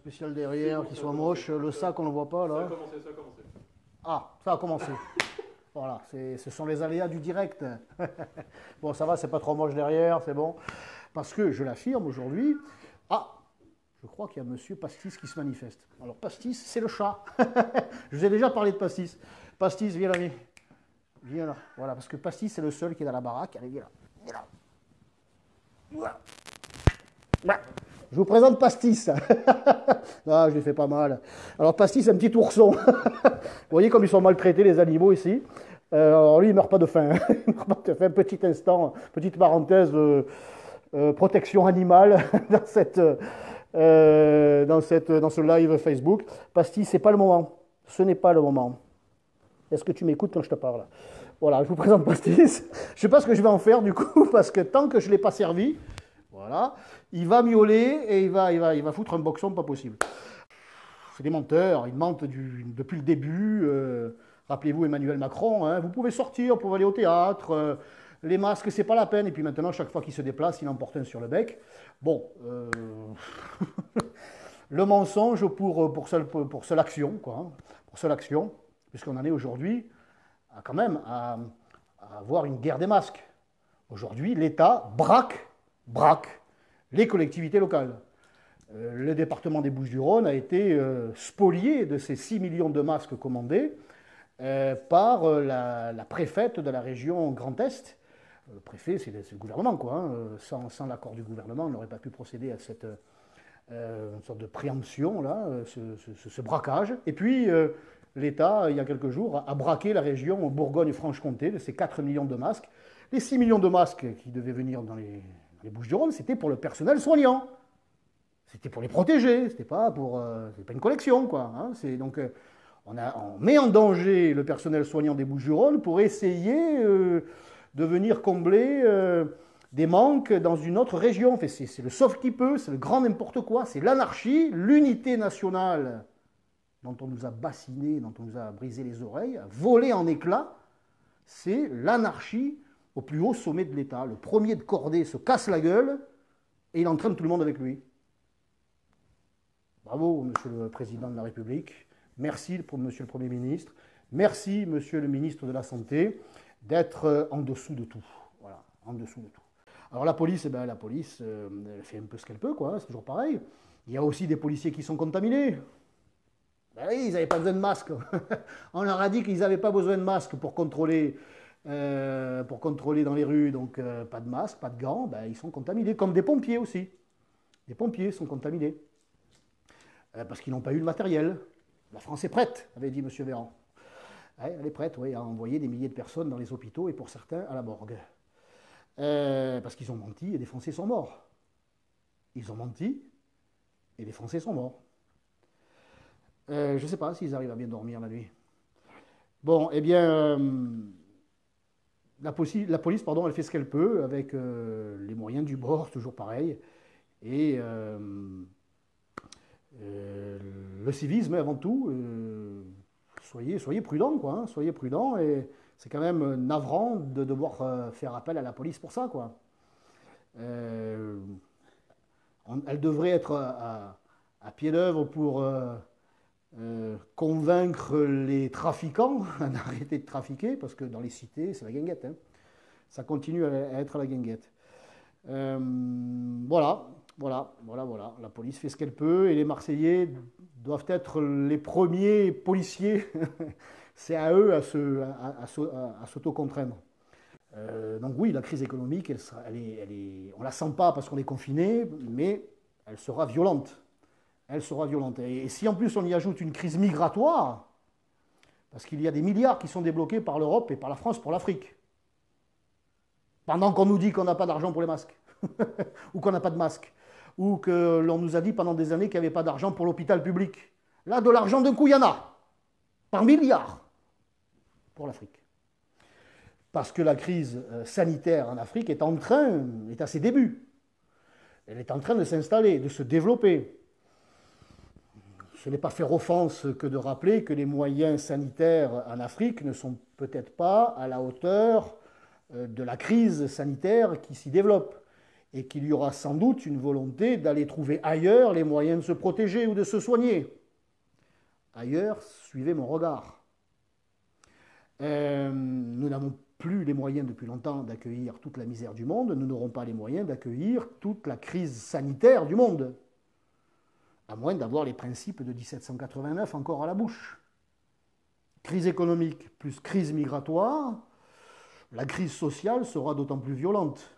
spécial derrière, qui soit moche. Le sac, on ne le voit pas Ça a là. commencé, ça a commencé. Ah, ça a commencé. Voilà, ce sont les aléas du direct. Bon, ça va, c'est pas trop moche derrière, c'est bon. Parce que, je l'affirme aujourd'hui, ah, je crois qu'il y a Monsieur Pastis qui se manifeste. Alors, Pastis, c'est le chat. Je vous ai déjà parlé de Pastis. Pastis, viens là, viens. Viens là. Voilà, parce que Pastis, c'est le seul qui est dans la baraque. Allez, viens là. Viens là. Voilà. Voilà. Je vous présente Pastis. Ah, je lui fais pas mal. Alors, Pastis, c'est un petit ourson. Vous voyez comme ils sont maltraités, les animaux, ici. Alors, lui, il ne meurt pas de faim. Il meurt pas de faim. Petit instant, petite parenthèse, protection animale dans, dans ce live Facebook. Pastis, c'est pas le moment. Ce n'est pas le moment. Est-ce que tu m'écoutes quand je te parle? Voilà, je vous présente Pastis. Je ne sais pas ce que je vais en faire, du coup, parce que tant que je ne l'ai pas servi, voilà, il va miauler et il va foutre un boxon pas possible. C'est des menteurs, ils mentent depuis le début. Rappelez-vous Emmanuel Macron, hein, vous pouvez sortir, vous pouvez aller au théâtre, les masques, c'est pas la peine. Et puis maintenant, chaque fois qu'il se déplace, il en porte un sur le bec. Bon, le mensonge pour seule action, quoi, hein, pour seule action, puisqu'on en est aujourd'hui quand même à avoir une guerre des masques. Aujourd'hui, l'État braque les collectivités locales. Le département des Bouches-du-Rhône a été spolié de ces 6 millions de masques commandés par la préfète de la région Grand Est. Le préfet, c'est le gouvernement, quoi. Hein. Sans l'accord du gouvernement, on n'aurait pas pu procéder à cette une sorte de préemption, là, ce braquage. Et puis, l'État, il y a quelques jours, a braqué la région Bourgogne-Franche-Comté de ces 4 millions de masques. Les 6 millions de masques qui devaient venir dans les Bouches-du-Rhône, c'était pour le personnel soignant. C'était pour les protéger, c'était pas une collection, quoi. Hein. Donc, on met en danger le personnel soignant des Bouches-du-Rhône pour essayer de venir combler des manques dans une autre région. Enfin, c'est le sauf qui peut, c'est le grand n'importe quoi, c'est l'anarchie, l'unité nationale dont on nous a bassiné, dont on nous a brisé les oreilles, volé en éclats, c'est l'anarchie au plus haut sommet de l'État. Le premier de cordée se casse la gueule et il entraîne tout le monde avec lui. Bravo, Monsieur le Président de la République. Merci, Monsieur le Premier ministre. Merci, Monsieur le ministre de la Santé, d'être en dessous de tout. Voilà, en dessous de tout. Alors la police, elle fait un peu ce qu'elle peut, quoi. C'est toujours pareil. Il y a aussi des policiers qui sont contaminés. Ben oui, ils n'avaient pas besoin de masque. On leur a dit qu'ils n'avaient pas besoin de masque pour contrôler dans les rues. Donc pas de masque, pas de gants. Ben, ils sont contaminés, comme des pompiers aussi. Les pompiers sont contaminés. Parce qu'ils n'ont pas eu le matériel. La France est prête, avait dit M. Véran. Ouais, elle est prête, oui, à envoyer des milliers de personnes dans les hôpitaux et pour certains à la morgue. Parce qu'ils ont menti et des Français sont morts. Ils ont menti et des Français sont morts. Je ne sais pas s'ils arrivent à bien dormir la nuit. Bon, eh bien, la police, pardon, elle fait ce qu'elle peut avec les moyens du bord, toujours pareil. Et le civisme avant tout, soyez prudents, quoi, hein, soyez prudents, et c'est quand même navrant de devoir faire appel à la police pour ça, quoi. Elle devrait être à pied d'œuvre pour convaincre les trafiquants d'arrêter de trafiquer, parce que dans les cités, c'est la guinguette, hein. Ça continue à être la guinguette. Voilà. La police fait ce qu'elle peut et les Marseillais doivent être les premiers policiers. C'est à eux à s'auto-contraindre. Donc oui, la crise économique, on ne la sent pas parce qu'on est confiné, mais elle sera violente. Elle sera violente. Et si en plus on y ajoute une crise migratoire, parce qu'il y a des milliards qui sont débloqués par l'Europe et par la France pour l'Afrique, pendant qu'on nous dit qu'on n'a pas d'argent pour les masques, ou qu'on n'a pas de masques, ou que l'on nous a dit pendant des années qu'il n'y avait pas d'argent pour l'hôpital public. Là, de l'argent d'un coup, il y en a, par milliards, pour l'Afrique. Parce que la crise sanitaire en Afrique est à ses débuts. Elle est en train de s'installer, de se développer. Ce n'est pas faire offense que de rappeler que les moyens sanitaires en Afrique ne sont peut-être pas à la hauteur de la crise sanitaire qui s'y développe. et qu'il y aura sans doute une volonté d'aller trouver ailleurs les moyens de se protéger ou de se soigner. Ailleurs, suivez mon regard. Nous n'avons plus les moyens depuis longtemps d'accueillir toute la misère du monde, nous n'aurons pas les moyens d'accueillir toute la crise sanitaire du monde, à moins d'avoir les principes de 1789 encore à la bouche. Crise économique plus crise migratoire, la crise sociale sera d'autant plus violente.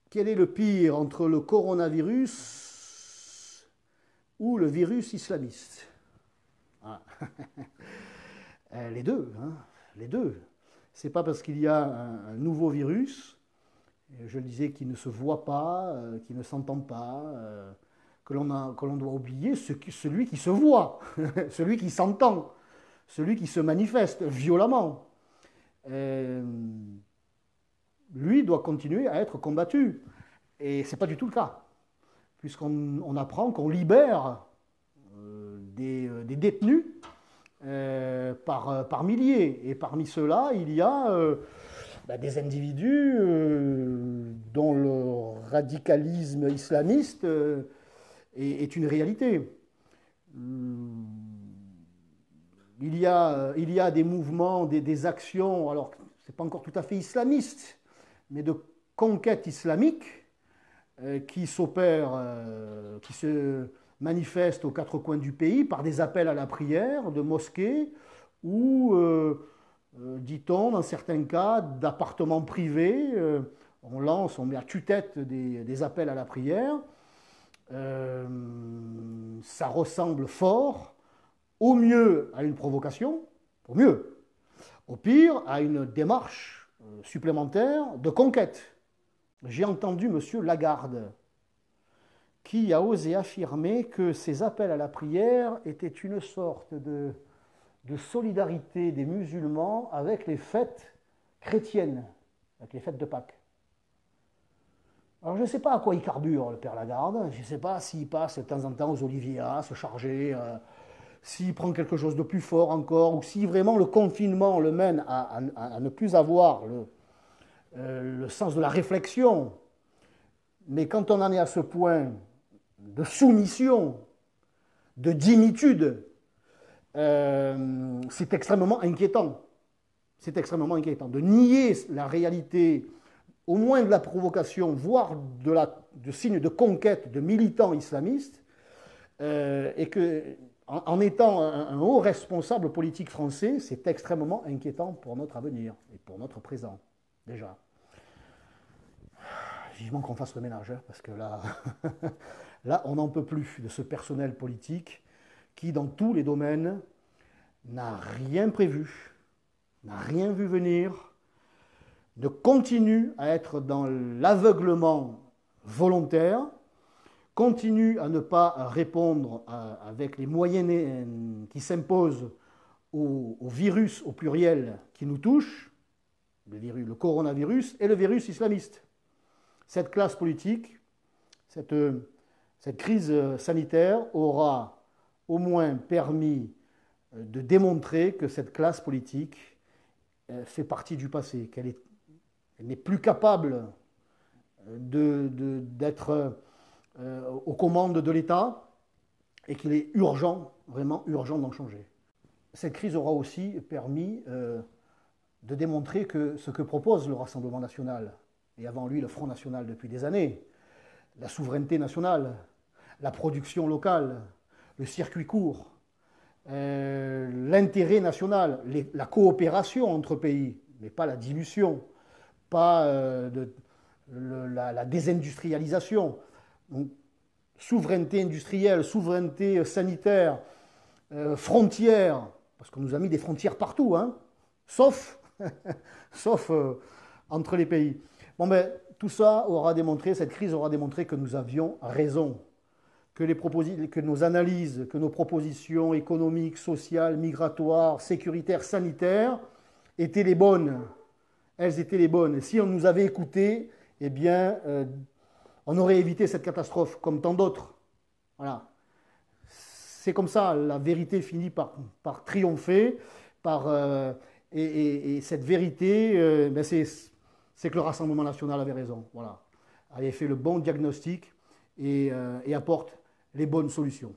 Quel est le pire entre le coronavirus ou le virus islamiste? Ah. Les deux, hein, les deux. C'est pas parce qu'il y a un nouveau virus, je le disais, qui ne se voit pas, qui ne s'entend pas, que l'on doit oublier celui qui se voit, celui qui s'entend, celui qui se manifeste violemment. Lui doit continuer à être combattu. Et ce n'est pas du tout le cas, puisqu'on apprend qu'on libère des détenus par milliers. Et parmi ceux-là, il y a des individus dont le radicalisme islamiste est une réalité. Il y a des mouvements, des actions, alors ce n'est pas encore tout à fait islamiste, mais de conquête islamique qui s'opèrent, qui se manifestent aux quatre coins du pays par des appels à la prière de mosquées ou, dit-on, dans certains cas, d'appartements privés. On met à tue-tête des appels à la prière. Ça ressemble fort, au mieux à une provocation, au mieux, au pire à une démarche supplémentaire de conquête. J'ai entendu M. Lagarde qui a osé affirmer que ces appels à la prière étaient une sorte de solidarité des musulmans avec les fêtes chrétiennes, avec les fêtes de Pâques. Alors je ne sais pas à quoi il carbure, le père Lagarde, je ne sais pas s'il passe de temps en temps aux Oliviers, se charger, s'il prend quelque chose de plus fort encore, ou si vraiment le confinement le mène à ne plus avoir le sens de la réflexion. Mais quand on en est à ce point de soumission, de dignitude, c'est extrêmement inquiétant. C'est extrêmement inquiétant. De nier la réalité, au moins de la provocation, voire de signes de conquête de militants islamistes, et que, en étant un haut responsable politique français, c'est extrêmement inquiétant pour notre avenir et pour notre présent, déjà. Vivement qu'on fasse le ménage, hein, parce que là, là, on n'en peut plus de ce personnel politique qui, dans tous les domaines, n'a rien prévu, n'a rien vu venir, ne continue à être dans l'aveuglement volontaire, continue à ne pas répondre avec les moyens qui s'imposent au virus au pluriel qui nous touche, le coronavirus et le virus islamiste. Cette classe politique, cette crise sanitaire aura au moins permis de démontrer que cette classe politique fait partie du passé, qu'elle n'est plus capable d'être aux commandes de l'État et qu'il est urgent, vraiment urgent d'en changer. Cette crise aura aussi permis de démontrer que ce que propose le Rassemblement national, et avant lui le Front national depuis des années, la souveraineté nationale, la production locale, le circuit court, l'intérêt national, la coopération entre pays, mais pas la dilution, pas la désindustrialisation. Donc, souveraineté industrielle, souveraineté sanitaire, frontières, parce qu'on nous a mis des frontières partout, hein, sauf entre les pays. Bon, ben, tout ça aura démontré, cette crise aura démontré que nous avions raison, que nos analyses, que nos propositions économiques, sociales, migratoires, sécuritaires, sanitaires étaient les bonnes. Elles étaient les bonnes. Si on nous avait écoutés, eh bien, on aurait évité cette catastrophe, comme tant d'autres. Voilà. C'est comme ça, la vérité finit par triompher, et cette vérité, ben c'est que le Rassemblement national avait raison. Voilà. avait fait le bon diagnostic et apporte les bonnes solutions.